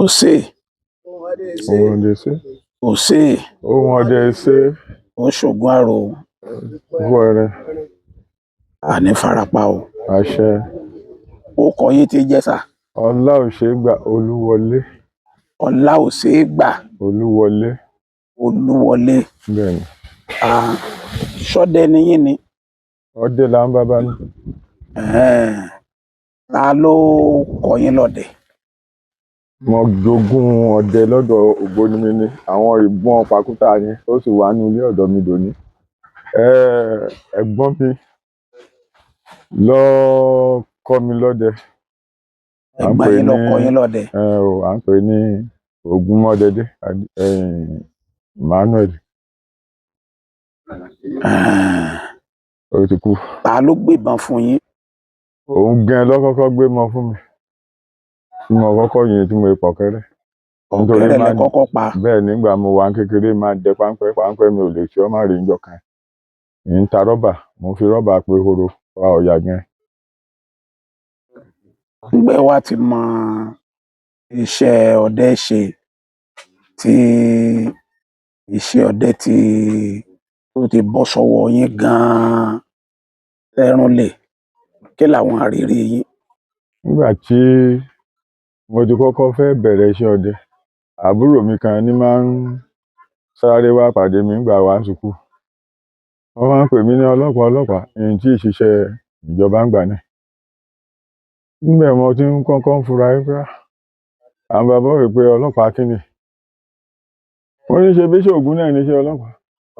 Ose, ohun ọdẹ ṣe, ose, ohun ọdẹ ṣe, oṣogun àrò, wẹrẹ, àní farapa o. àṣẹ. Ó kọ yín tí jẹ́ sà. Ọlá òṣègbà Olúwọlé. Ọlá ò ṣeé gbà Olúwọlé. Olúwọlé. Bẹ́ẹ̀ni. Ṣọdẹ ni yín ni. Ọdẹ là ń bàbá ní. Ta ló kọ yín lọ́dẹ? Mo jogún ọdẹ lọ́dọ̀ ògbóni mi ni. Àwọn ìbọn pàkúta yẹn ó sì wà ní ilé ọ̀dọ̀ mi dòní. Ẹ̀gbọ́n mi ló kọ́ mi lọ́dẹ. Ẹ̀gbọ́n yín ló kọ́ yín lọ́dẹ. À ń pè ní Ògúnmọ́dẹdẹ Emmanuel. Ó ti kú. Ta ló gbébọn fún yín? Òun gan ló kọ́kọ́ gbébọn fún mi. Tí mo kọ́kọ́ yìn tí mo pọ̀ kẹ́rẹ́. Ọ̀kẹ́rẹ́ lẹ kọ́kọ́ pa. Bẹ́ẹ̀ nígbà mo wà kékeré máa dẹ páńpẹ́ mi ò lè ṣe ọ́ má rí njọ́ kan. Ń ta rọ́bà, mo fi rọ́bà pe horo wa ọ̀yà gan. Ńgbẹ́ wa ti mọ iṣẹ́ ọdẹ ṣe tí iṣẹ́ ọdẹ tó ti bọ́ sọ́wọ́ yín gan-an lẹ́rùn lè, kí làwọn àrírí yín? Nígbà tí mo ti kọ́kọ́ fẹ́ bẹ̀rẹ̀ iṣẹ́ ọdẹ, àbúrò mi kan ní máa ń sáré wá pàdé mi nígbà wá sùkúù. Wọ́n máa ń pè mí ní ọlọ́pàá èyí tí ìṣiṣẹ́ ìjọba ń gbà náà. Nígbà mo ti ń kọ́kọ́ fura pé àwọn bàbá rẹ̀ pé ọlọ́pàá kí ni. Wọ́n ní ṣe bí ṣògùn náà ní iṣẹ́ ọlọ́pàá.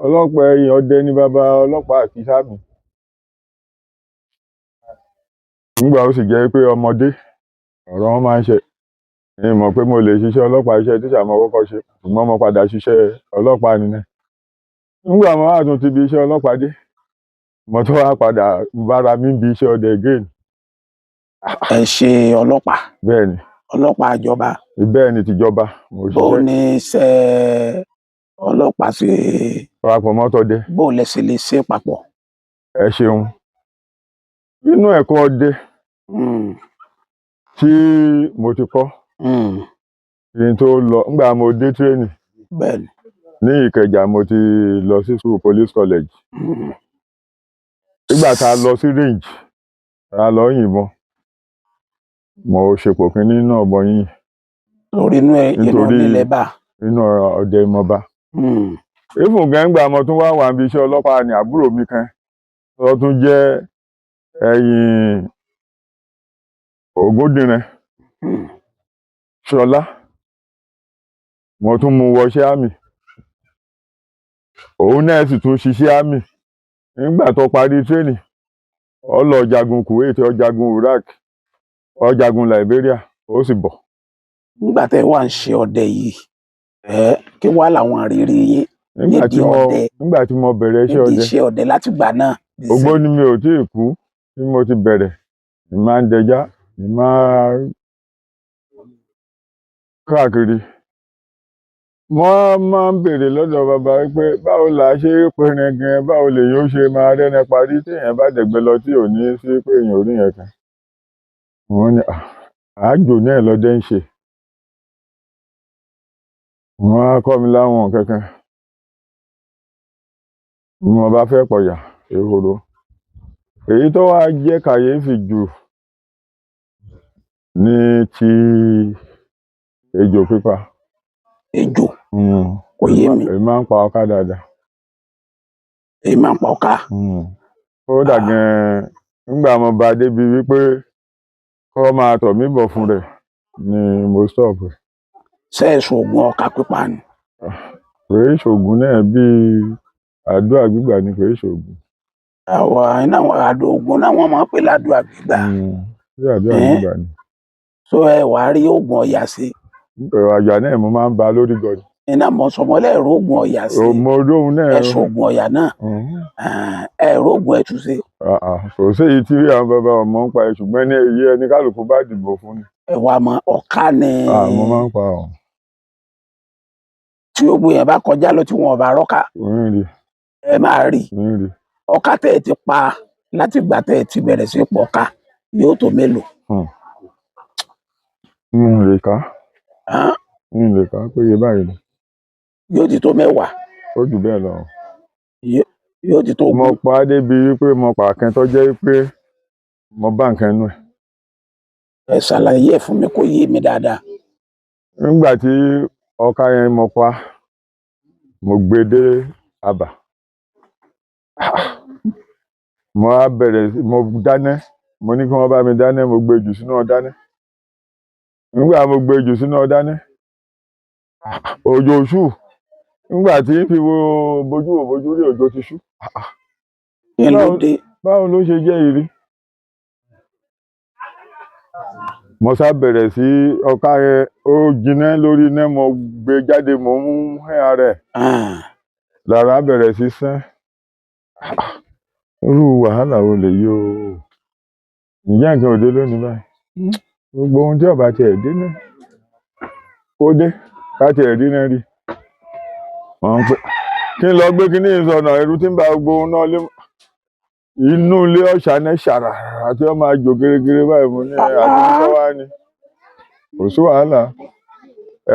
Ọlọ́pàá ẹ̀yìn ọdẹ ní bàbá ọlọ́pàá àti sáàmì. Nígbà ó sì jẹ́ pé ọmọdé ọ̀rọ̀ wọn máa ń ṣe. Èmi mọ̀ pé mo lè ṣiṣẹ́ ọlọ́pàá, iṣẹ́ tíṣà mo kọ́kọ́ ṣe, ṣùgbọ́n mo padà ṣiṣẹ́ ọlọ́pàá nìyẹn. Nígbà mo wá tún ti bi iṣẹ́ ọlọ́pàá dé, mo tún wá padà bára mi bi iṣẹ́ ọdẹ again. Ẹ ṣe ọlọ́pàá? Bẹ́ẹ̀ni. Ọlọ́pàá ìjọba? Bẹ́ẹ̀ni tìjọba. Bó ní iṣẹ́ ọlọ́pàá ṣe papọ̀ mọ́tọdẹ? Bó lẹ ṣe lè ṣe papọ̀? Ẹ ṣeun. Nínú ẹ̀kọ́ ọdẹ tí mo ti kọ́ kí n tó lọ, nígbà mo dé training ní Ìkẹjà, mo ti lọ sí school police college. Nígbà tá a lọ sí range, tá a lọ yìnbọn, mo ṣepò kínní náà bọ yín. Nítorí ilẹ̀ bá. Inú ọdẹ ìmọ̀ba. Ifun gẹ́ngbà mo tún wá wà níbi iṣẹ́ ọlọ́pàá ní àbúrò mi kan tó tún jẹ́ ẹ̀yìn Ògúndìran Ṣọlá. Mo tún mú wọṣẹ́ àmì. Òun náà sì tún ṣiṣẹ́ àmì. Nígbà tó parí training, ó lọ jagun Kuwait, ó jagun Iraq, ó jagun Liberia, ó sì bọ̀. Nígbà tẹ́ wá ń ṣe ọdẹ yìí, kí wá làwọn àrírí yín nídìí ọdẹ? Nígbà tí mo bẹ̀rẹ̀ iṣẹ́ ọdẹ láti gbà náà. Ògbóni mi ò tí ì kú tí mo ti bẹ̀rẹ̀. Ní máa ń dẹjá, ní máa káàkiri. Wọ́n máa ń béèrè lọ́dọ̀ bàbá pé báwo là á ṣe pẹran gan, báwo lèyàn ó ṣe máa rẹ́ni parí tí èèyàn bá dẹ̀gbẹ́ lọ tí ò ní sí pé èèyàn ò rí yẹn kan. Wọ́n ní àájò náà lọ́dẹ ń ṣe. Wọ́n á kọ́ mi láwọn kankan. Mo bá fẹ́ pọ̀yà ehoro. Èyí tó wá jẹ́ kàyéfì jù ní ti ejò pípa. Ejò? Kò yé mi. Èmi máa ń pa ọká dáadáa. Èmi máa ń pa ọká? Kódà gan-an nígbà mo bá débi wípé kó máa tọ̀ mí bọ̀ fún rẹ̀ ni mo stop. Ṣé ẹ ṣoògùn ọká pípa ni? Kò é ṣoògùn náà bí àdúrà gbígbà ni, kò é ṣoògùn. Ògùn náà wọ́n máa ń pè ládùúgbà gbígbà. Bí àdúrà gbígbà ni. So ẹ wàá rí oògùn ọ̀yà sí? Ọ̀yà náà mo máa ń ba lórí gọ̀ọ̀dù. Iná mọ̀ sọmọlẹ́ ẹ̀rọ oògùn ọ̀yà sí. Mo róhun náà. Ẹ ṣoògùn ọ̀yà náà. Ẹ̀rọ oògùn ẹ̀tù sí. Kò sí èyí tí àwọn bàbá ọmọ ń pa ẹ̀, ṣùgbọ́n ní èyí ẹni kálukú bá dìbò fún ni. Ẹ wá mọ ọ̀ká ni. Mo máa ń pa ọ̀. Tí ogun yẹn bá kọjá lọ tí wọn ò bá rọ́ká, ẹ máa rí. Ọká tẹ́ ẹ ti pa láti ìgbà tẹ́ ẹ ti bẹ̀rẹ̀ sí pọ̀ ọká yóò tó mélòó? Lè ká. Hàn, n lè kà á pé iye báyìí ni yóò ti tó 10. ó jù bẹ́ẹ̀ lọ. Yóò ti tó mo 20. pa á débi wípé mo pa kan tó jẹ́ wípé mo bá nǹkan inú ẹ̀. Ẹ ṣàlàyé ẹ̀ fún mi kó yé mi dáadáa. nígbà tí ọká yẹn mo pa mo gbé dé abà mo á bẹ̀rẹ̀ mo dáná mo ní kí wọ́n bá mi dáná mo gbé jù sínú ọ̀dáná. nígbà mo gbé jù sínú ọ̀dáná òjò ṣú nígbà tí n fi wo bojú rí òjò ti ṣú. Kí ló dé? báwo ló ṣe jẹ́ ìrí? mo sá bẹ̀rẹ̀ sí ọká yẹn ó jiná lórí iná mo gbé jáde mo ń hẹ́ ara ẹ̀ lára bẹ̀rẹ̀ sí sán. irú wàhálà wo lèyí o? ǹjẹ́ nǹkan ò dé lónìí báyìí? gbogbo ohun tí ọba tiẹ̀ dé náà kó dé ká tiẹ̀ rí náà rí. wọ́n ń pè kí n lọ gbé kinní ìsọnà ẹ̀rù tí ń ba gbogbo ohun náà lé inú ilé ọ̀sà náà ṣàrà àti ọmọ àjò gẹ́gẹ́rẹ́ báyìí mo ní àti nípa wá ni kò sí wàhálà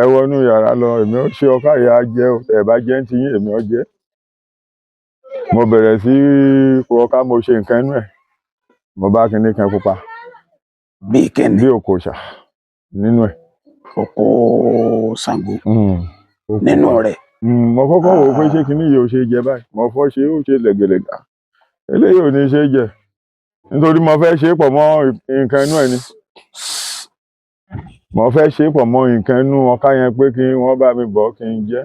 ẹ wọnú yàrá lọ èmi ó ṣe ọká ìyá jẹ ẹ bá jẹ ń tiyín èmi ó jẹ. mo bẹ̀rẹ̀ sí kó ọká mo ṣe nǹkan inú ẹ̀ mo bá kinní kan pupa Bí kíni? bí òkòṣà nínú ẹ̀. Oko Ṣàngó nínú rẹ̀. mo kọ́kọ́ wò ó pé ṣé kinní yìí ò ṣe jẹ báyìí mo fọ́ ṣe ó ṣe lẹ̀gẹ̀lẹ̀gà eléyìí ò ní ṣe jẹ nítorí mo fẹ́ ṣe pọ̀ mọ́ nǹkan inú ẹ̀ ni mo fẹ́ ṣe pọ̀ mọ́ nǹkan inú ọká yẹn pé kí wọ́n bá mi bọ̀ kí n jẹ.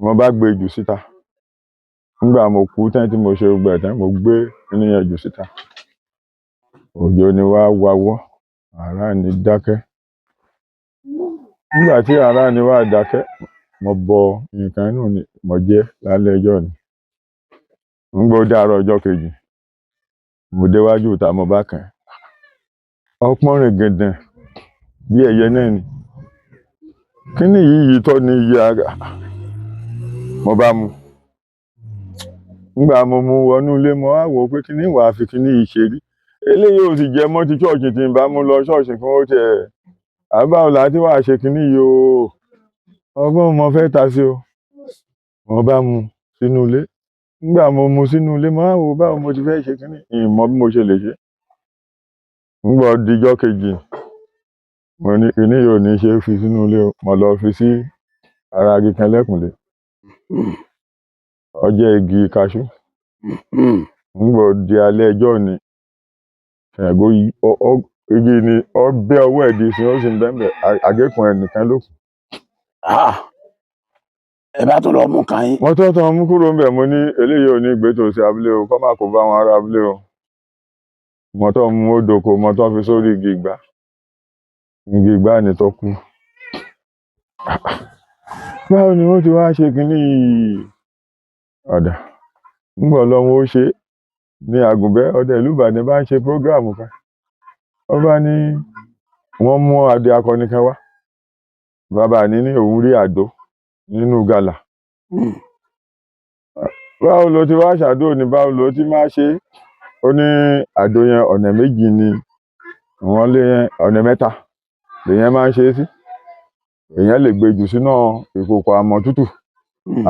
mo bá gbé jù síta nígbà mo kú tán tí mo ṣe gbogbo ẹ̀ tán mo gbé kinní yẹn jù síta òjò ni wá wawọ́ àrá ni dákẹ́. nígbà tí àrá ni wá dákẹ́ mo bọ nǹkan inú ni mo jẹ lálẹ́ ọjọ́ ni. nígbà ó dàárọ̀ ọjọ́ kejì mo déwájú ìta mo bá kàn ọpọ́n rìn gẹ̀dẹ̀ bí ẹyẹ náà ni kíní yìí tọ́ ni iye ara mo bá mu. nígbà mo mu wọnú ilé mo wá wò ó pé kíní wàá fi kíní yìí ṣe rí eléyìí ò sì jẹ mọ́ ti ṣọ́ọ̀ṣì tí n bá mú lọ ṣọ́ọ̀ṣì kí wọ́n tiẹ̀ àbáwò láti wàá ṣe kíní yìí o ọgbọ́n mo fẹ́ ta sí o. mo bá mu sínú ilé nígbà mo mu sínú ilé mo wá wò ó báwo mo ti fẹ́ ṣe kíní ìmọ̀ bí mo ṣe lè ṣe. nígbà ó dijọ́ kejì mo ní kíní yìí ò ní ṣe fi sínú ilé o mo lọ fi sí ara igi kan lẹ́kùnlé ó jẹ́ igi kaṣú. nígbà ó di alẹ́ ẹjọ́ ni Ṣàngó igi ni ó bẹ́ ọwọ́ ẹ̀ di sí ó sì ń bẹ́ẹ̀ àgékùn ẹ̀ nìkan ló kù. Ẹ bá tún lọ mú kan yín. mo tọ́ mú kúrò ńbẹ̀ mo ní eléyìí ò ní gbé tòsí abúlé o kọ́ má kó bá wọn ará abúlé o. mo tọ́ mú ó dòkò mo tọ́ fi sórí igi ìgbá ni tó kú. báwo ni wọ́n ti wá ṣe kínní yìí ọ̀dà nígbà ọlọ́run ó ṣe ní àgùnbẹ́ ọdẹ ìlú Ìbàdàn bá ń ṣe prógráàmù kan wọ́n bá ní wọ́n mú adé akọni kan wá bàbá ní òun rí àdó nínú gàlà. báwo ló ti wá ṣàdó ni báwo ló ti máa ṣe ó ní àdó yẹn ọ̀nà méjì ni wọ́n lé yẹn ọ̀nà mẹ́ta lèyẹn máa ń ṣe é sí. èèyàn lè gbé jù sínú ìkòkò àmọ̀ tútù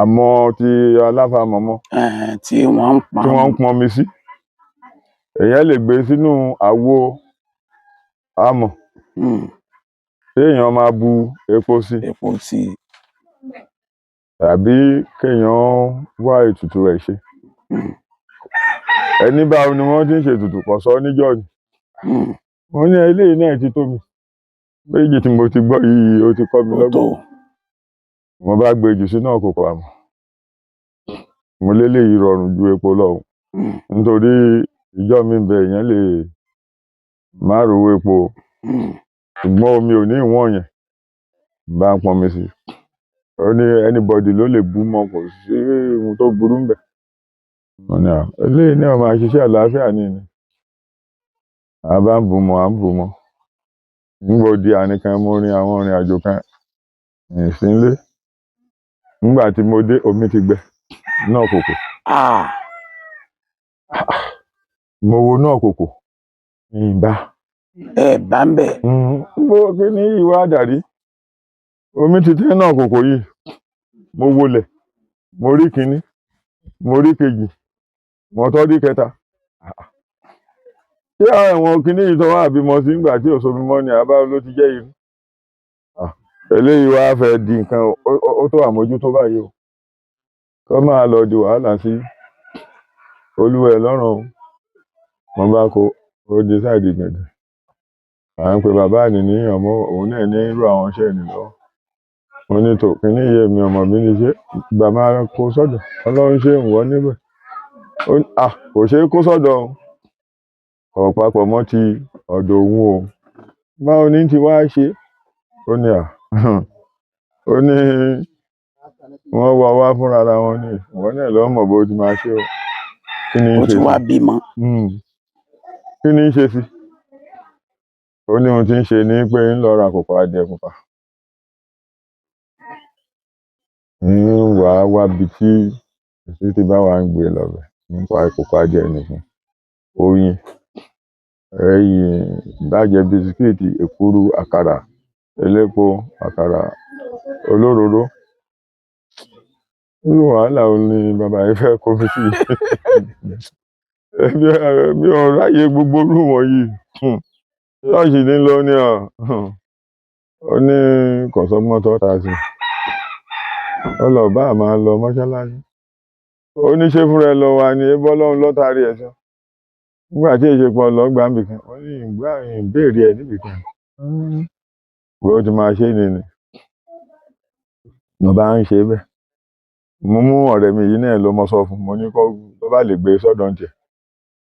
àmọ́ ti aláfàmọ́mọ́ tí wọ́n ń pọnmi sí. èèyàn lè gbé sínú àwo amọ̀ téèyàn máa bu epo sí tàbí kéèyàn wá ètùtù ẹ̀ ṣe. ẹni báwo ni wọ́n ti ń ṣètùtù kò sọ níjọ́ ni. mo ní eléyìí náà ti tó mi méjì tí mo ti gbọ́ yìí ó ti kọ́ mi lọ́gbọ́n. mo bá gbé jù sínú ìkòkò àmọ̀ mo léléyìí rọrùn ju epo lọ nítorí ìjọ mi bẹ èèyàn lè má rówó epo ṣùgbọ́n omi ò ní ìwọ̀n yẹn bá ń pọnmi sí ó ní anybody ló lè bú mọ́ kò sí ohun tó burú ń bẹ̀. eléyìí náà máa ṣiṣẹ́ àlàáfíà ni a bá ń bù mọ́ nígbà ó di àárín kan mo rin àwọn ìrìn àjò kan ìsínlé nígbà tí mo dé omi ti gbẹ náà kòkò. mo wo náà kòkò ìbá ẹ bá ń bẹ. mo kí ní ìwà àdàrí omi ti tẹ́ náà kòkò yìí mo wọlẹ̀ mo rí kinní mo rí kejì mo tọ́ rí kẹta ṣé àwọn kinní yìí tó wà bímọ sí nígbà tí òṣòmi mọ́ ni àbá ló ti jẹ́ irú eléyìí wá fẹ́ di nǹkan ó tó àmójútó báyìí o kó máa lọ di wàhálà sí olúwa ẹ̀ lọ́rùn o mo bá kó ó di sáìdì gbẹ̀dẹ̀ à ń pe bàbá àní ní ọmọ òun náà ní irú àwọn iṣẹ́ ìní lọ́wọ́ mo ní tò kíní iye mi ọmọ mi ní ṣe gbà máa kó sọ́dọ̀ ọlọ́run ṣe ń wọ́ níbẹ̀ kò ṣeé kó sọ́dọ̀ ọ̀ papọ̀ mọ́ ti ọ̀dọ̀ òun o báwo ní ti wá ṣe ó ní ó ní wọ́n wá fúnra ara wọn ní ìwọ náà lọ́ọ́ mọ̀ bó ti máa ṣe o kí ni ó ti wá bímọ kí ni í ṣe sí ó ní ohun tí ń ṣe ní pé ń lọ ra kòkó adìẹ pupa ń wá bi tí èsì ti bá wà ń gbé lọ́bẹ̀ nípa kòkó adìẹ nìkan oyin ẹyìn ìbàjẹ́ bisikíìtì èkuru àkàrà elépo àkàrà olóróró irú wàhálà ò ní bàbá yìí fẹ́ kó fi sí mi ò ráyè gbogbo irú wọ̀nyí ṣọ́ọ̀ṣì ní lọ ní ó ní kọ̀sọ́gbọ́n tó ta sí ọlọ́ọ̀bá máa lọ mọ́ṣáláṣí ó ní ṣé fúnra ẹ lọ wa ni ebọ́ lọ́hún lọ́tàrí ẹ̀ sọ nígbà tí èṣe pọ̀ lọ gbà níbì kan ó ní ìbéèrè ẹ̀ níbì kan pé ó ti máa ṣe nìyí mo bá ń ṣe bẹ́ẹ̀ mo mú ọ̀rẹ́ mi yìí náà lọ mọ sọ fún mo ní kó tó bá lè gbé sọ́dọ̀ ń tiẹ̀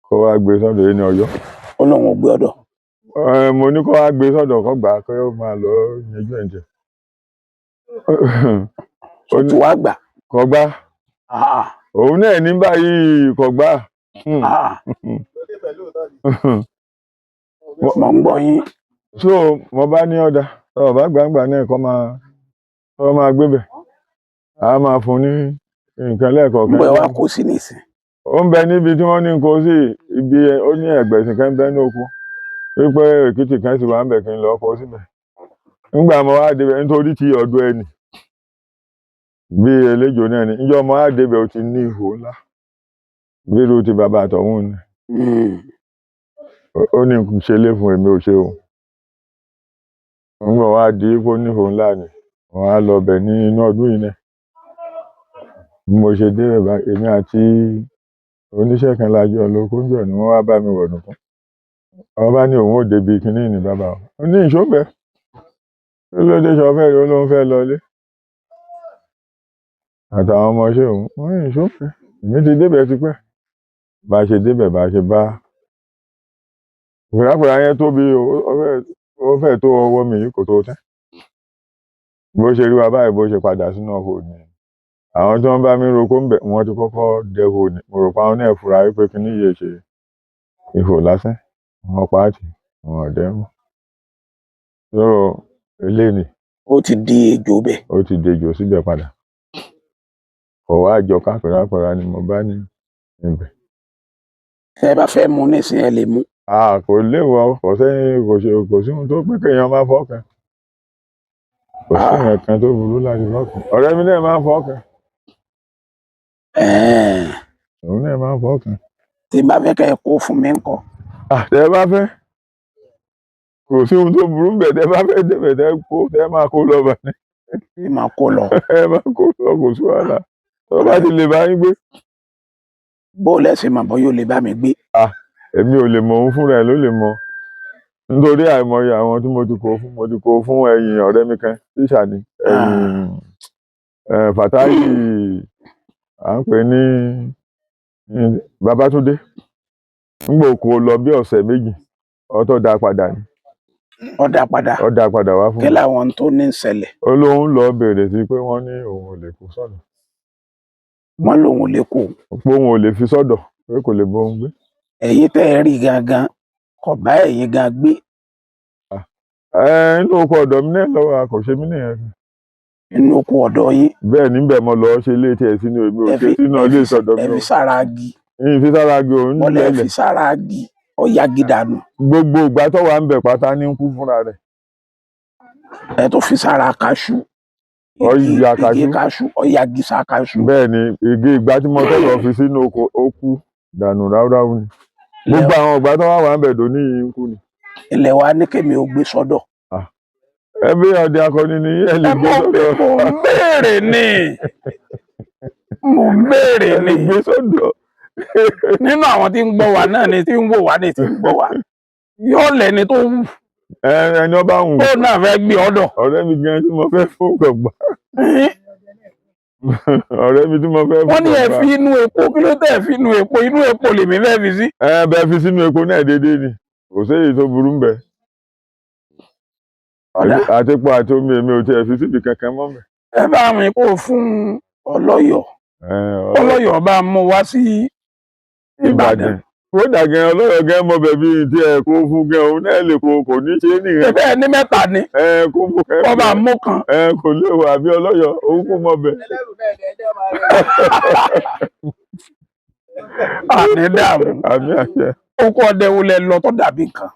kó wá gbé sọ́dọ̀ yìí ní Ọ̀yọ́ ó lóun ò gbé ọ̀dọ̀ mo ní kó wá gbé sọ́dọ̀ kó gbà kó máa lọ yanjú ẹ̀ ń tiẹ̀ ó ti wá gbà kó gbà òun náà ní báyìí kó gbà mo ń gbọ́ yín. so mo bá ní ọ̀dà ọ̀bá gbàǹgbà náà kó máa gbé bẹ̀ a máa fún ní nǹkan lẹ́ẹ̀kọ̀ọ̀kan. ń bẹ wá kó sí nìsín. ó ń bẹ níbi tí wọ́n ní kó sí ibi ó ní ẹ̀gbẹ̀sìn kan bẹ́ẹ̀ ní oko wípé èkìtì kan sì wà ń bẹ̀ kí n lọ kó síbẹ̀ nígbà mo wá débẹ̀ nítorí ti ọ̀dọ̀ ẹnì bí eléjò náà ni níjọ́ mo wá débẹ̀ ó ti ní ihò ńlá bí irú ti bàbá àtọ̀hún ni ó ní ṣe lé fún èmi ò ṣe o nígbà wá di kó ní ihò ńlá ni wọ́n á lọ bẹ̀ ní inú ọdún yìí náà bí mo ṣe débẹ̀ bá èmi àti oníṣẹ́ kan lájọ lóko ń jọ ni wọ́n wá bá mi wọ̀nù fún àwọn bá ní òun ò débi kínní ní bàbá ó ní ìṣóbẹ lóde ṣọfẹ rẹ ló ń fẹ́ lọlé àtàwọn ọmọọṣẹ́ òun wọ́n ní ìṣóbẹ èmi ti débẹ̀ tipẹ́ bá a ṣe débẹ̀ bá a ṣe bá ìfúráfúrá yẹn tóbi ó fẹ́ tó ọwọ́ mi yìí kò tó tẹ́ bó ṣe rí wa báyìí bó ṣe padà sínú ọkọ̀ òní àwọn tí wọ́n bá mi roko ń bẹ̀ wọ́n ti kọ́kọ́ dẹ̀hò ní mo rò pa àwọn náà fura wípé kíní yìí ṣe ihò lásán wọn pa á tì wọn ọ̀dẹ́ mọ́ so eléyìí ó ti di ejò bẹ̀. ó ti dejò síbẹ̀ padà kò wá jọ kápẹ́rápẹ́rá ni mo bá ní ibẹ̀. ẹ bá fẹ́ mu nísìnyí ẹ lè mu. Kò léwọ́ kò sẹ́yìn kò sí ohun tó pé kéèyàn máa fọ́ọ̀kàn kò sí ìyẹn kan tó burú láti fọ́ọ̀kàn ọ̀rẹ́ mi náà máa ń fọ́ọ̀kàn òun náà máa ń fọ́ọ̀kàn. tí n bá fẹ́ kẹ́ ẹ kó fún mi ńkọ́. tẹ́ ẹ bá fẹ́ kò sí ohun tó burú bẹ̀ tẹ́ ẹ bá fẹ́ débẹ̀ tẹ́ ẹ máa kó lọ bà ní. ẹ máa kó lọ. ẹ máa kó lọ kò sí wàhálà tó bá ti lè bá yín gbé. bó lẹ́sìn mọ̀ bọ́ yóò lè bá mi gbé. èmi ò lè mọ òun fúnra ẹ̀ ló lè mọ nítorí àìmọye àwọn tí mo ti kó fún ẹ̀yìn ọ̀rẹ́ mi kan tíṣà ni Fàtáì à ń pè ní Babátúndé nígbà kó lọ bí ọ̀sẹ̀ méjì ọtọ́ dá padà ni. ó dá padà wá fún mi. kí làwọn tó ní ṣẹlẹ̀. ó lóun lọ béèrè sí pé wọ́n ní òun ò lè kó sọ́dọ̀. wọ́n lòun ò lè kó. pé òun ò lè fi sọ́dọ̀ pé kò lè bóun gbé. ẹ̀yin tẹ́ ẹ rí gangan kò bá ẹ̀yin gan gbé. inú oko ọ̀dọ̀ mi náà lọ́wọ́ kò ṣe mí nìyẹn. inú oko ọ̀dọ̀ yín. bẹ́ẹ̀ níbẹ̀ mo lọ ṣe ilé tiẹ̀ sínú èmi ò ṣe sínú ilé ìsọdọ̀ mi. ẹ fi sára agi. fi sára agi òun nílẹ̀. wọ́n lè fi sára agi ó ya gidanu. gbogbo ìgbà tó wà ń bẹ̀ pátá ní kú fúnra rẹ̀. ẹ tó fi sára kaṣú. ọ̀yà igi kaṣú kaṣú ọ̀yà gìsà kaṣú. bẹ́ẹ̀ ni igi ìgbà tí mo tọ́lọ̀ fi sínú oko ó kú dànù ráúráú ni gbogbo àwọn ọ̀gbà tó wà wà ń bẹ̀ tó ní yìí ń kú ni. ilẹ̀ wa ní kémi ó gbé sọ́dọ̀. ẹbí ọdẹ akọni ni ẹ lè gbé sọ́dọ̀. mo ń béèrè ni mo ń béèrè ni gbé sọ́dọ̀. nínú àwọn tí ń gbọ́ wa náà ni tí ń wò wá ni tí ń gbọ́ wa yóò lẹ́ni tó wù. ẹni ọba wù. tó náà fẹ́ gbé ọ̀dọ̀. ọ̀rẹ́ mi gan tí mo fẹ́ fún gbọ̀ngbà. ọ̀rẹ́ mi tí mo fẹ́ fún gbọ̀ngbà. wọ́n ní ẹ fi inú epo kí ló tẹ̀ fi inú epo lèmi fẹ́ fi sí. bẹ́ẹ̀ fi sínú epo náà déédéé ni kò séyìí tó burú ń bẹ. àtẹ̀pọ àti omi èmi ò tiẹ̀ fi síbi kankan mọ́ mẹ́. ẹ bá mi kó fún ọlọ́yọ̀ ọlọ́yọ̀ bá mú wá sí Ìbàdàn. ó dàgẹ́ ọlọ́yọ̀ gẹ́ mọ bẹ̀bí tí ẹ kó fún gẹ́ òun náà lè kò ní ṣe é nìyẹn. bẹ́ẹ̀ ní mẹ́ta ni kó mú kẹ́ ọba mú kan. kò léwu àbí ọlọ́yọ̀ òun kò mọ bẹ̀. àní dààmú àmì àṣẹ. oko ọdẹ wo lẹ lọ tó dàbí nǹkan.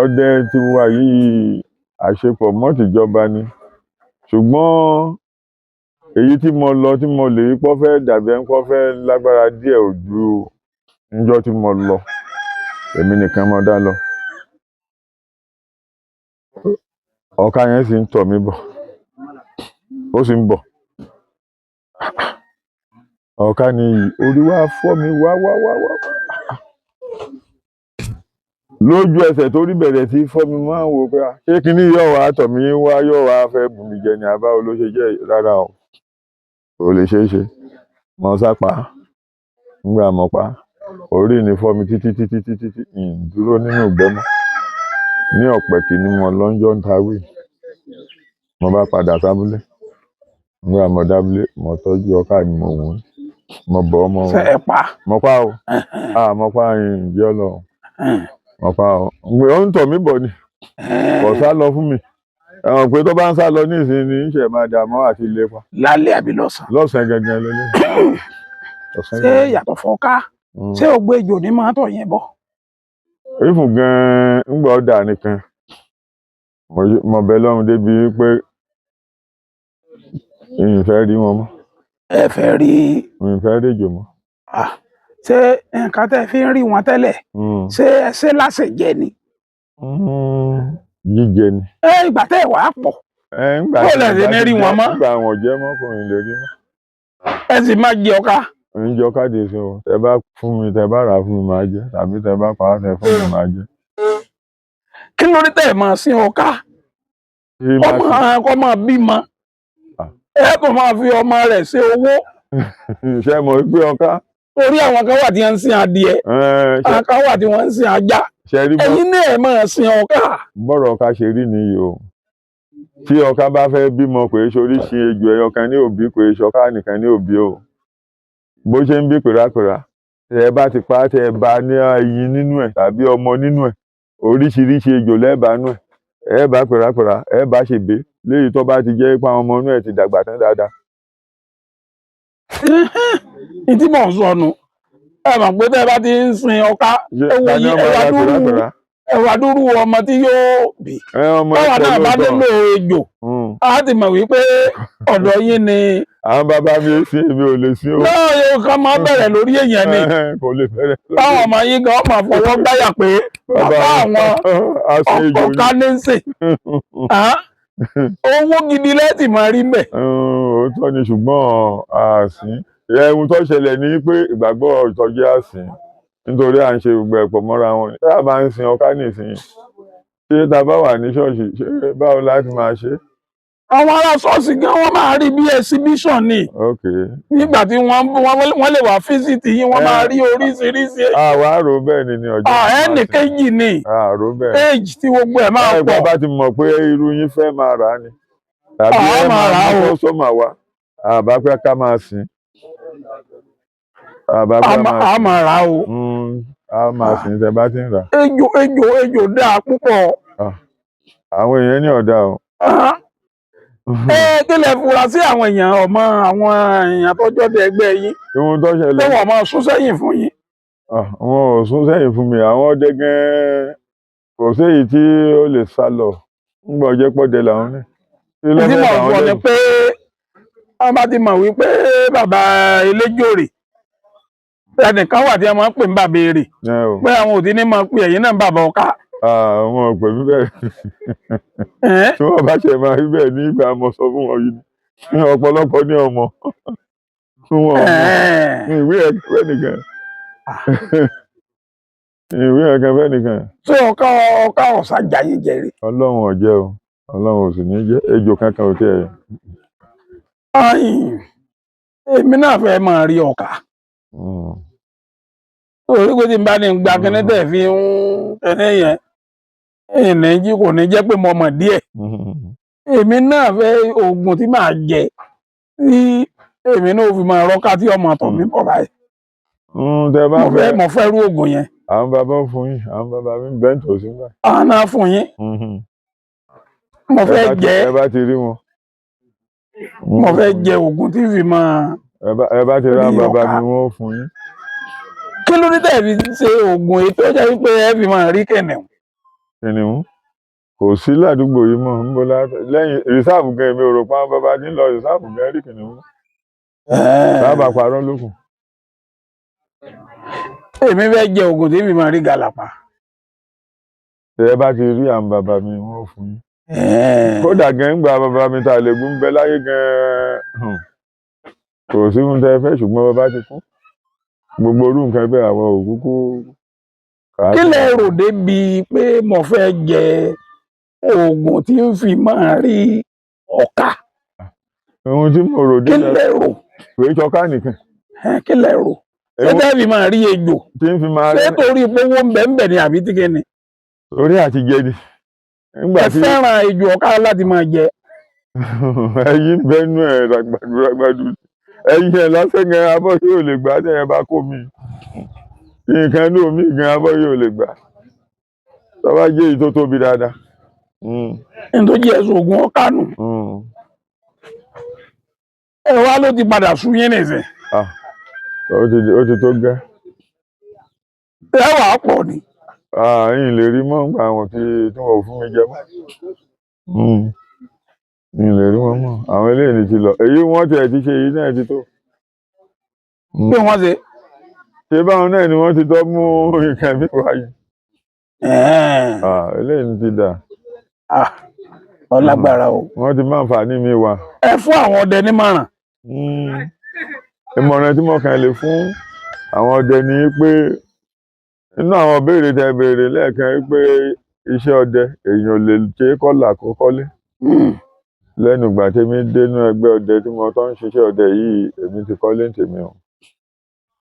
ọdẹ tí wà yìí àṣepọ̀ mọ́ tìjọba ni ṣùgbọ́n èyí tí mo lọ tí mo lè rí pọ́ fẹ́ dàbí ẹni pọ́ fẹ́ lágbára díẹ̀ ò ju níjọ́ tí mo lọ èmi nìkan mo dá lọ. ọ̀ka yẹn sì ń tọ̀ mí bọ̀ ó sì ń bọ̀ ọ̀ka ni orí wa fọ́ mi wá. lójú ẹsẹ̀ tó rí bẹ̀rẹ̀ sí fọ́ mi máa ń wò pé ṣé kinní yóò wá tọ̀ mí wá yóò wá fẹ́ bù mí jẹ ní àbáwo ló ṣe jẹ́ rárá o kò lè ṣeé ṣe mo sápa nígbà mo pa orí ni fọ́ mi títí dúró nínú ìgbẹ́ mọ́ ní ọ̀pẹ̀kì ni mo lọ́njọ́ ń tawí mo bá padà sábúlé nígbà mo dábúlé mo tọ́jú ọkà ni mo wù ú mo bọ̀ ọmọ wọn mo pa o mo pa ìjẹ́ ọlọ́run mo pa o ó ń tọ̀ mí bọ̀ ni kò sá lọ fún mi ẹ̀wọ̀n pé tó bá ń sá lọ ní ìsinmi ìṣẹ̀ máa dààmú àti ilé pa. lálẹ́ àbí lọ́sàn-án. lọ́sàn-án gangan ló lé. ṣé yàtọ̀ fọ́ká ṣé o gbé ejò ní máa tọ̀ yẹn bọ̀. ìfún gan-an ń gbọ́ dà nìkan mo bẹ lọ́run débi pé ìyìn fẹ́ rí wọn mọ́. ẹ fẹ́ rí. ìyìn fẹ́ rí ejò mọ́. ṣé nǹkan tẹ́ fi ń rí wọn tẹ́lẹ̀ ṣé láṣẹ jẹ ni. jíjẹ ni. ìgbà tẹ́ ẹ̀ wá pọ̀. kó lè ṣe ní rí wọn mọ́. nígbà àwọn jẹ́ mọ́kùnrin lè rí mọ́. ẹ sì máa jẹ ọ̀ka. ń jẹ ọ̀ka dé sí o tẹ bá fún mi tẹ bá rà fún mi máa jẹ tàbí tẹ bá pa á tẹ fún mi máa jẹ. kí ló dé tẹ́ ẹ̀ máa sin ọ̀ka. ọmọ bímọ ẹ kò máa fi ọmọ rẹ̀ ṣe owó. ṣé mo rí pé ọ̀ka. torí àwọn kan wà tí wọ́n ń sin adìẹ àwọn kan wà tí wọ́n ń sin ajá ẹ̀yin náà ẹ máa sin ọ̀ka. bọ́rọ̀ ọ̀ka ṣe rí nìyí o tí ọ̀ka bá fẹ́ bímọ pé ṣoríṣi ejò ẹyọ kan ní òbí pé ṣọ̀ká nìkan ní òbí o bó ṣe ń bí pèràpèrà tẹ ẹ bá ti pa tẹ ẹ bá ní ẹyin nínú ẹ tàbí ọmọ nínú ẹ oríṣiríṣi ejò lẹ́ẹ̀bá nú ẹ bá pèràpèrà ẹ bá ṣègbè léyìí tó bá ti jẹ́ ipa ọmọ inú ẹ ti dàgbà tán dáadáa. ìdí mọ̀ ń sọnù ẹ mọ̀ pé tẹ́ ẹ bá ti ń sin ọ̀ka ẹwà dúró ọmọ tí yóò bí báwa náà bá nílò ejò á ti mọ̀ wípé ọ̀dọ̀ yín ni. àwọn bàbá mi sí èmi ò lè sí o. náà yóò kàn máa bẹ̀rẹ̀ lórí èèyàn ni kò lè bẹ̀rẹ̀. táwọn ọmọ yín gan máa fọwọ́ gbáyà pé bàbá àwọn ọ̀ka ní ń sè owó gidi lẹ́tì máa rí mẹ́. òótọ́ ni ṣùgbọ́n àsín ohun tó ṣẹlẹ̀ ní pé ìgbàgbọ́ ìtọ́jú àsín nítorí à ń ṣe gbogbo ẹ̀pọ̀ mọ́ra wọn tá a bá ń sin ọ̀ká nìsín ṣé tá a bá wà ní ṣọ́ọ̀ṣì ṣé báwo láti máa ṣe. àwọn ará ṣọ́ọ̀ṣì gan wọ́n máa rí bí exhibition ni nígbà tí wọ́n lè wá fíṣítì yín wọ́n máa rí oríṣiríṣi. àwa rò bẹ́ẹ̀ ni ọjọ́ ẹnì kejì ni éèjì tí gbogbo ẹ̀ máa pọ̀. ẹ̀gbọ́n bá ti mọ̀ pé irú yín fẹ́ máa rà á ni tàbí ẹ máa mú sọ́mà wá àbá pé ká máa sìn a máa rà o. a máa sìn tẹ bá ti ń rà. ejò dáa púpọ̀. àwọn èèyàn ní ọ̀dà o. kí lẹ fura sí àwọn èèyàn ọmọ àwọn èèyàn tó jọ́dẹ ẹgbẹ́ yín. ohun tó ṣẹlẹ̀. tí wọ́n máa sún sẹ́yìn fún yín. wọn ò sún sẹ́yìn fún mi àwọn ọdẹ gan-an kò séyìí tí ó lè sá lọ ń gbọ́ jẹ́ pọ́dẹ làwọn náà kí ló Tí fẹ́ mo bà wọ́n sọ ni lẹ́rù. pé wọ́n bá ti mọ̀ wípé bàbá eléjòrè ẹnìkan wà tí wọ́n máa ń pè ní bàbá èrè Ẹ o. pé àwọn ò ti ní máa pè ẹ̀yin náà ní bàbá ọká. Àwọn ọ̀pẹ mi bẹ́ẹ̀ Ẹ̀hẹ́n. tí wọ́n bá ṣe máa rí bẹ́ẹ̀ ní ìgbà mo sọ fún wọn yìí ní ọ̀pọ̀lọpọ̀ ní ọmọ fún wọn ọmọ Ẹ̀hẹ́n. ìwé ẹ̀kẹ́ fẹ́ nìkan ìwé ẹ̀kẹ́ fẹ́ nìkan. Ṣé ọká ọ̀sà jayé jẹrè? Ọlọ́run ò jẹ́ o Ọlọ́run ò sì ní jẹ́ ejò kankan ò tiẹ̀. Èmi náà fẹ́ máa rí ọkà torí pé tí n bá ní gba kíní tẹ̀ fi ń kíní yẹn ìnìjí kò ní jẹ́ pé mo mọ̀ díẹ̀. Èmi náà fẹ́ oògùn tí màá jẹ tí èmi náà fi máa rọ́ká tí ọmọ tọ̀ mí bọ̀ báyìí. Tẹ bá fẹ́ Mo fẹ́ rú oògùn yẹn. àwọn bàbá ń fún yín àwọn bàbá mi ń bẹ́ẹ̀ tó sí báyìí. Àwọn náà fún yín. Mo fẹ́ jẹ ẹ bá ti rí wọn. mo fẹ́ jẹ oògùn tí fi máa. ẹ bá ti rí àwọn Rí bàbá ọkà. mi wọ́n ó fún yín. Kí ló dé tẹ̀ fi ṣe oògùn èyí tó jẹ́ wípé ẹ fi máa rí kẹ̀nẹ̀wọ̀n? Kìnìún kò sí ládùúgbò yìí mọ́ ń bọ́ lẹ́yìn rìsáàfù gan èmi ò rò pé àwọn bàbá ti ń lọ rìsáàfù gan rí kìnìún bàbá parọ́ lókun. Èmi fẹ́ jẹ oògùn tí fi máa rí gàlàpà. ẹ bá ti rí àwọn bàbá mi wọ́n ó fún yín. kódà gan ń gba bàbá mi ta lè gún bẹ láyé gan kò sí ohun tẹ fẹ́ ṣùgbọ́n bàbá ti kú gbogbo orú nǹkan bẹ́ẹ̀ àwọn òkúkú. Kí lẹ rò débi pé mo fẹ́ jẹ oògùn tí ń fi máa rí ọkà? ohun tí mo rò Kí dé lẹ rò? pé ṣọká nìkan Kí lẹ rò? Ṣé tẹ́ fi máa rí ejò? tí ń fi máa Ṣé torí pé owó ń bẹ ń bẹ ni àbí tí kíni? orí àti jẹ ni. nígbà Ẹ tí fẹ́ràn ejò ọkà láti máa jẹ. ẹyin bẹnu ẹ ràgbàdùràgbàdù ẹyin ẹ lásán gan abọ́ yóò lè gbà tẹ̀yẹ bá kó mi nǹkan ní omi gan abọ́ yóò lè gbà tó bá jẹ́ èyí tó tóbi dáadáa. Nítorí ẹ̀sùn oògùn ọkà nù. Ẹ wá ló ti padà sú yín nìsín. ó ti tó gẹ́. Ẹ wà á pọ̀ ni. yìí lè rí mọ́ nígbà àwọn tí wọ́n ò fún mi jẹ mọ́. yìí lè rí wọn mọ́ àwọn eléyìí ti lọ èyí wọ́n tiẹ̀ ti ṣe èyí náà ti tó. Bí wọ́n ṣe. ṣé báwọn náà ni wọ́n ti tọ́ mú nǹkan mi wáyé. eléyìí ti dà. Ọlágbára o. wọ́n ti máa ń fà ní mi wá. Ẹ fún àwọn ọdẹ nímọ̀ràn. ìmọ̀ràn tí mo kàn lè fún àwọn ọdẹ ni pé nínú àwọn béèrè tẹ béèrè lẹ́ẹ̀kan pé iṣẹ́ ọdẹ èèyàn lè ṣe kọ́là kó kọ́lé. lẹ́nu ìgbà tèmi dénú ẹgbẹ́ ọdẹ tí mo tọ́ ń ṣiṣẹ́ ọdẹ yìí èmi ti kọ́lé ń tèmi o.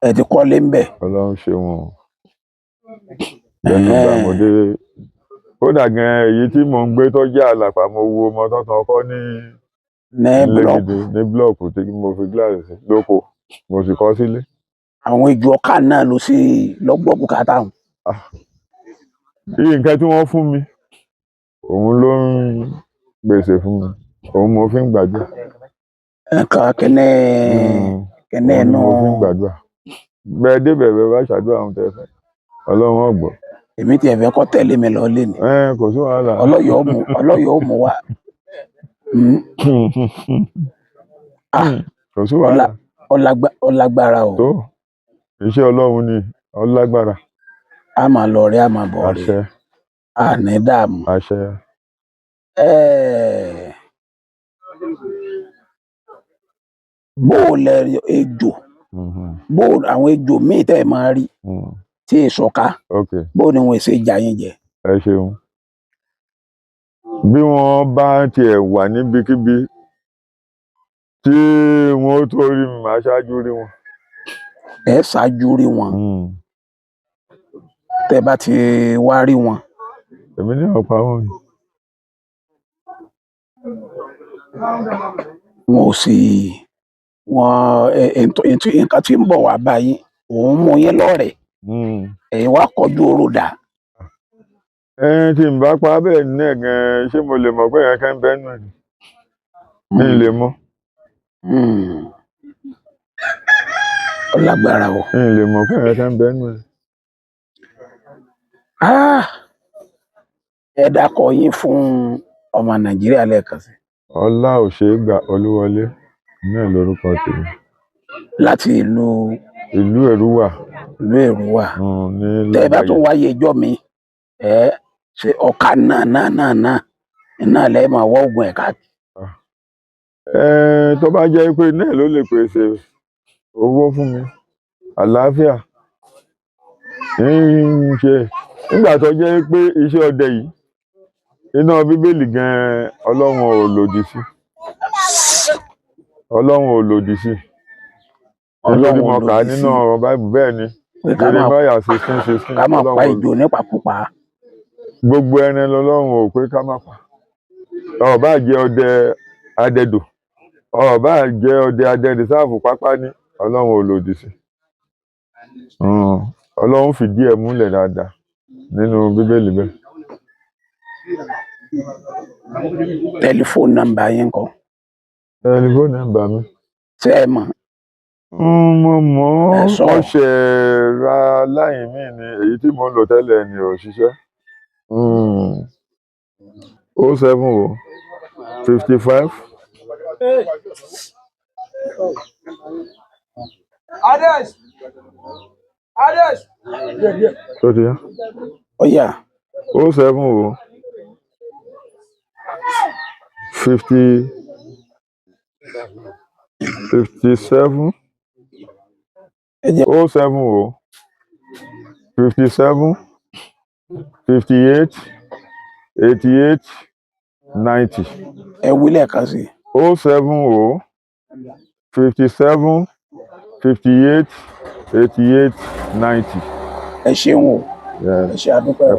Ẹ ti kọ́lé ń bẹ̀. Ọlọ́run ṣe wọn o. lẹ́nu ìgbà mo dé kódà gan èyí tí mò ń gbé tó jẹ́ àlàpà mo wo ọmọ tọ́tàn kọ́ ní búlọ́ọ̀kù. ní búlọ́ọ̀kù tí mo fi gíláàsì sí lóko mo sì kọ́ sílé. Àwọn ejò ọkà náà ló sì lọ́gbọ́ bùkátà wọn. nǹkan tí wọ́n fún mi òun ló ń gbèsè fún mi òun mo fi ń gbàdúrà. Nǹkan kẹ́nẹ́ òun nù. mo fi ń gbàdúrà. bẹ́ẹ̀ débẹ̀ bẹ́ẹ̀ bá ṣàdúrà ohun tẹ́ fẹ́ Ọlọ́run ó gbọ́. Èmi tiẹ̀ fẹ́ kọ́ tẹ̀lé mi lọ lé ni. kò sí wàhálà. Ọlọ́yọ̀ ó mú wa. kò sí wàhálà. Ọlágbára o. tó iṣẹ́ Ọlọ́run ni ọlágbára. A máa lọ rí a máa bọ̀ rí. àṣẹ. Àní dààmú. àṣẹ. Bó o lẹ ejò bó àwọn ejò míì tẹ́ ẹ máa rí tí èso ká bó ni wọn ṣe jà yín jẹ. ẹ ṣeun. bí wọ́n bá tiẹ̀ wà níbikíbi tí wọ́n ó tó rí mi màá ṣáájú rí wọn. Ẹ ṣáájú rí wọn. Tẹ́ bá ti wá rí wọn. èmi ní ọ̀pá wọn. Wọn ò sì nǹkan tí ń bọ̀ wá báyìí òun mú yín lọ́rẹ̀ẹ́. Ẹ̀yin wá kọjú oró dà. tí n bá pa bẹ́ẹ̀ náà gan ṣé mo lè mọ̀ pé ẹ̀yàn kan bẹ́ẹ̀ nù ẹ̀ ní ilé mọ́. Ọlágbára o. ní ilé mọ̀ pé ẹ̀yàn kan bẹ́ẹ̀ nù ẹ̀. Ẹ dákọ̀ yín fún ọmọ Nàìjíríà lẹ́ẹ̀kan sí. Ọlá Òṣègbà Olúwọlé náà lórúkọ tèmi. Láti ìlú Èrúwà. Èrúwà. Ní tẹ́ ẹ bá Lágbàyí. tún wáyé ẹjọ́ mi ṣe ọ̀ka náà lẹ́ẹ̀ máa wọ́ oògùn ẹ̀ káàkiri. Tó bá jẹ́ pé náà ló lè pèsè owó fún mi, àlàáfíà ń ṣe. Nígbà tó jẹ́ pé iṣẹ́ ọdẹ yìí iná Bíbélì gan-an Ọlọ́run ò lòdì sí. Ọlọ́run ò lòdì sí. Nítorí mo kà á nínú ọ̀rọ̀ Báíbù bẹ́ẹ̀ ni. Jeremáyà 16:16. Ká má pa ìjò nípakúpa. Gbogbo ẹran lọ́lọ́run ò pé ká má pa. Ó bá jẹ́ ọdẹ adẹ́dò, ó bá jẹ́ ọdẹ adẹ́rìsáàfù pápá ní, Ọlọ́run ò lòdì sí. Ọlọ́run fìdí ẹ̀ múlẹ̀ dáadáa nínú Bíbélì bẹ́ẹ̀. Tẹlifóònù nọ́mbà yín kọ́. Tẹlifóònù nọ́mbà mi. Ṣé ẹ mọ̀? Mo mọ̀ ọ́ ṣe ra láyìn mí ni èyí tí mo ń lò tẹ́lẹ̀ ni ò ṣiṣẹ́. 070 55. Tó ti yá. Ó yá. 070 50 57. 070 57 58 88 90. Ẹ wí lẹ́ẹ̀kan sí. 070 57 58 88 90. Ẹ ṣeun o. Ẹ ṣe àdúpẹ́ o.